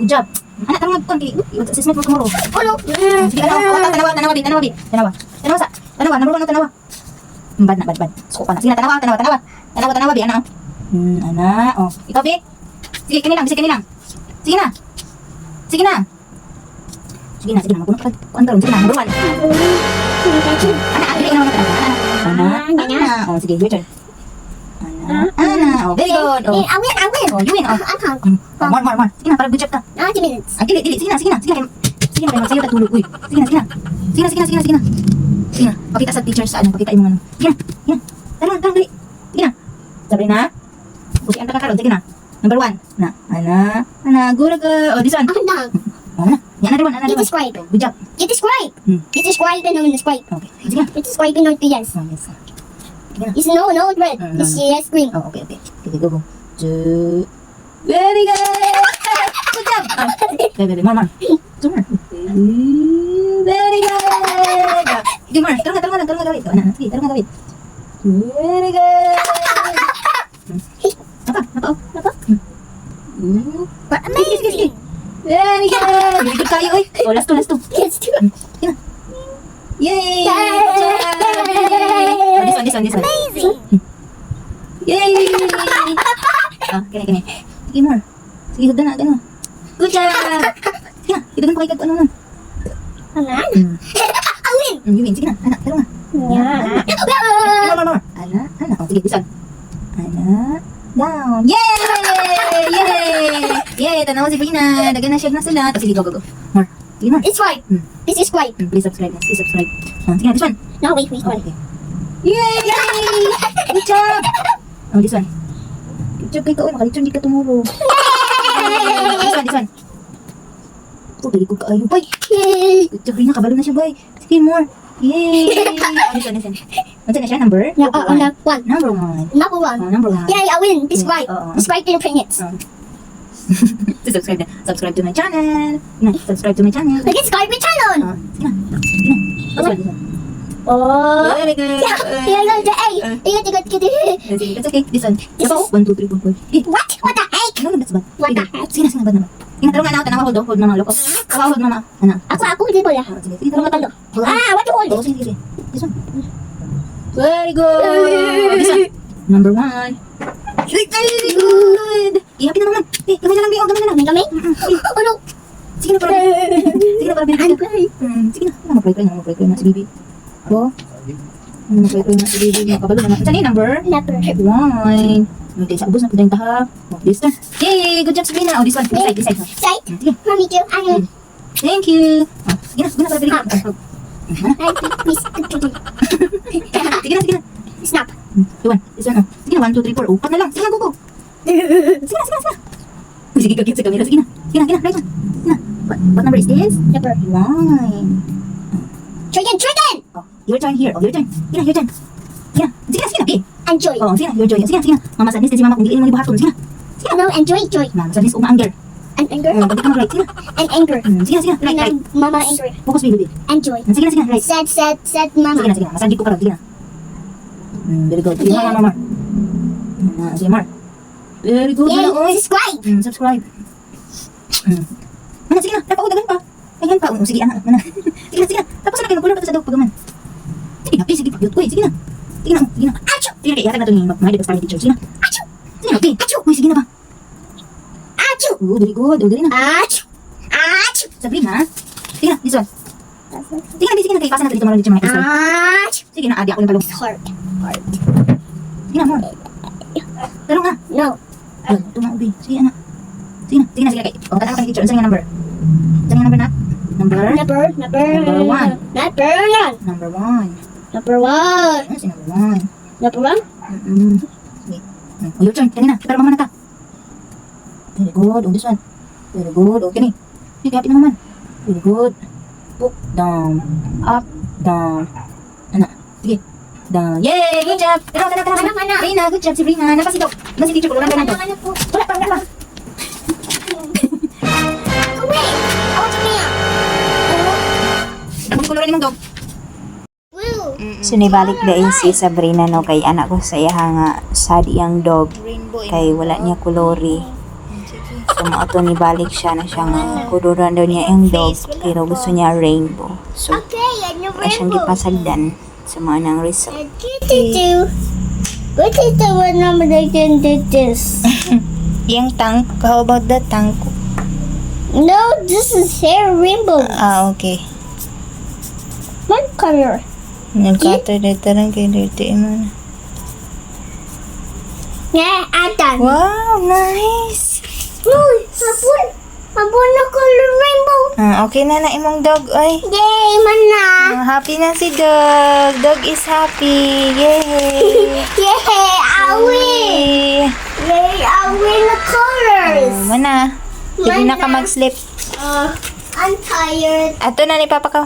Good job. Anak, tarong magkon kay assessment mo tomorrow. Ano? Sige, tanawa din. Tanawa, number 1 tanawa. Bad na. Suko ka na. Sige na, tanawa, bi, anak. Anak, oh. Ikaw, bi. Sige, kanilang. Sige na, makunot ka. Kuan karon, sige na, number 1. Anak, dili na Anak. Oh, sige, your turn. Anak, oh, very good. Oh, I win. oh, you win. Oh. More. Sige na, para good job ka. 2 minutes. Dili. Sige na. Sige na, magsayo ka tulog. Uy, sige na. Sige na, pakita sa teacher sa ano, pakita yung ano. Sige na. Tarong, dali. Sige na. Sabrina. Buti ang kakakaroon, sige na. Number 1. Ana, gura ka. Oh, this one. Ako na. Oh, na. Another one. It is quiet. Good job. It is quiet. It is quiet and no one is quiet. Okay, sige na. It is quiet and not yes. Oh, yes. Sige na. It's no red. It's yes green. Oh, okay. Okay, go. 2. Very good. Good job. Okay, more. 2 more. Very good. Sige, more. Tarong nga gawin. Ano, sige, tarong nga gawin. Very good. Napa. Sige. Very good. Very good kayo, oy. Oh, last two. Let's do it. Sige na. Yay! Good job. Oh, this one. Amazing. Yay! Oh, kini. Sige, more. Sige, hugdan na, gano'n. Good job! Sige na, idagan pa kayo kag ano nun. Anak. I win. You win. Sige na, anak, taro nga. More. Anak. Oh, sige, this one. Anak, down. Yay! Tanaw si Brina. Dagan na siya na sulat. Oh, sige, go. More. Sige, more. It's quiet. This is quiet. Please subscribe. Oh, sige na, this one. No, wait. Oh, okay. Yay! Good job! Oh, this one. Good job kayo. Makalitsun di ka tomorrow. This one. Oh, balik ko kaayo, boy. Yay. Good job, Rina. Kabalo na siya, boy. Sige, more. Yay! Oh, this one. Ano na siya? Number? One. Number 1. Number 1. Oh, number 1. Yay, I win. This is quiet. Oo. It's quiet in minutes. Subscribe to my channel. Subscribe to my channel. Look, it's quiet with channel. Sige na. This one. Oh. Very good. Here goes the A. Here goes the Sige, that's okay. This one. Yapo. 1, 2, 3, 4, 5. What? What the heck? No, that's bad. What the heck? Sige na, bad naman. Sige na, tarong tanawa, hold mama, look. Hold mama. Ano? Ako, hindi pala. Sige, tarong talo. What you hold? Oh, sige. This one. Very good. This one. Number 1. Very good. Happy na naman. Gamay na lang, Bio. Gamay na lang. Gamay? Oh no. Sige na, para. Sige na, para, baby. Sige na. Mag-pray na si baby. Oh. Mag-pray na si baby. Makabalo na. Saan yung number? Number. 1. Okay, sa ubos na po tayong tahap. Oh, this one. Yay! Good job, Sabrina. Oh, this one. This side. Sight. Sige. Mommy too. I Thank you. Oh, sige na, para, baby. please. Sige na. Snap. This one. Sige na, 1, 2, 3, 4. Upat na lang. Sige na, go. Sige na. Uy, sige, kagit sa camera. Sige na. Right na. Sige na. What number is this? Number. 1. Dragon. Oh, your turn here. Oh, your turn. Sige na. Sige na. Okay. Enjoy. Oh, sige na. Your joy. Sige na. Mama sadness din si mama kung diin mo ni buhaton. Sige na. No, enjoy. Mama sadness ug anger. And anger. Oh, pagka mo right. Sige na. And anger. Sige na. Right. Mama anger. Focus baby. Enjoy. Sige na. Right. Sad mama. Sige na. Masadya ko karon. Sige na. Very good. Sige mama. Sige Mar. Very good. Yay, Oy. subscribe. Subscribe. Ano, sige na. Napaudagan pa. Ayan pa. Sige, ano. Sige na. Tapos na kayo. Magpulang pa sa daw pagaman. Sige na. Sige. Uy, sige na. Sige na. Achoo. Sige na. Ihatag na ito ni mga dito teacher. Sige na. Achoo. Sige na. Okay. Achoo. Uy, sige na ba. Achoo. Oh, very good. Oh, dali na. Achoo. Sabrina. Sige na. This one. Sige na. Sige na. Kaya pasa na ito mga teacher mga extra. Achoo. Sige na. Adi ako ng talong. Heart. Sige na. More. Talong nga. No. Ito nga, ubi. Sige na. Sige na. Kay. O, tatawa ka teacher. Saan yung number? Saan yung number na? Number 1. Number one. Number 1. Ano si number 1? Number one. Wait. Oh, your turn. Kanina. Pero mama na ka. Very good. Oh, this one. Very good. Oh, kani. Sige, happy na naman. Very good. Up, down. Up, down. Ano? Sige. Down. Yay! Good job! Tara. Mana? Rina, good job si Rina. Napasito. Nasi teacher ko. Wala ka na to. Wala pa. Wait. I want to meal. Ang kuluran ni mong dog. Woo. Sunibalik dahil si Sabrina no kay anak ko sa iya nga sad iyang dog kay wala niya kulori. So So, maato ni balik siya na siya nga kuduran daw niya yung dog pero gusto niya rainbow. So, Okay, and your ay siyang rainbow. gipasagdan sa mga nang result. And do. What is the one number that can do this? Yung tank, how about the tank? No, this is hair rainbow. Ah, okay. What color? Nagkato dito lang kay dito man. Yeah, I'm done. Wow, nice! Uy, sabon na color rainbow. Okay na na imong dog, oy. Yay, mana. Happy na si dog. Dog is happy. Yay! Yay, I win. Yay, I win the colors. Mana? Hindi na ka mag-sleep. I'm tired. Ato na ni Papa ka.